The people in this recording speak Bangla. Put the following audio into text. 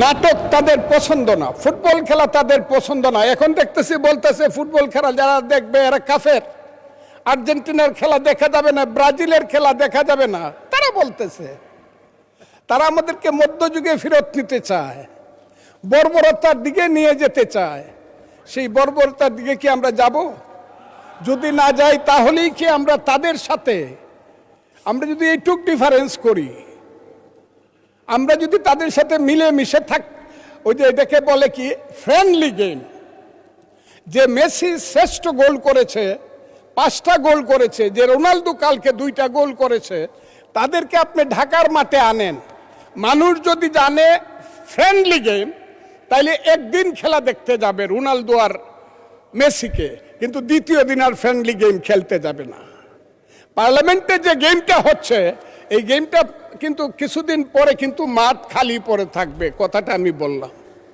নাটক তাদের পছন্দ না, ফুটবল খেলা তাদের পছন্দ না। এখন দেখতেছি বলতেছে ফুটবল খেলা যারা দেখবে এরা কাফের, আর্জেন্টিনার খেলা দেখা যাবে না, ব্রাজিলের খেলা দেখা যাবে না। তারা বলতেছে তারা আমাদেরকে মধ্যযুগে ফেরত নিতে চায়, বর্বরতার দিকে নিয়ে যেতে চায়। সেই বর্বরতার দিকে কি আমরা যাব? যদি না যাই তাহলেই কি আমরা তাদের সাথে, আমরা যদি এইটুক ডিফারেন্স করি, আমরা যদি তাদের সাথে মিলে মিশে থাক, ওই যে এটাকে বলে কি ফ্রেন্ডলি গেম। যে মেসি শ্রেষ্ঠ গোল করেছে, 5টা গোল করেছে, যে রোনালদো কালকে 2টা গোল করেছে, তাদেরকে আপনি ঢাকার মাঠে আনেন। মানুষ যদি জানে ফ্রেন্ডলি গেম, তাইলে একদিন খেলা দেখতে যাবে রোনালদো আর মেসিকে, কিন্তু দ্বিতীয় দিন আর ফ্রেন্ডলি গেম খেলতে যাবে না। পার্লামেন্টে যে গেমটা হচ্ছে, এই গেমটা কিন্তু কিছুদিন পরে কিন্তু মাঠ খালি পড়ে থাকবে, কথাটা আমি বললাম।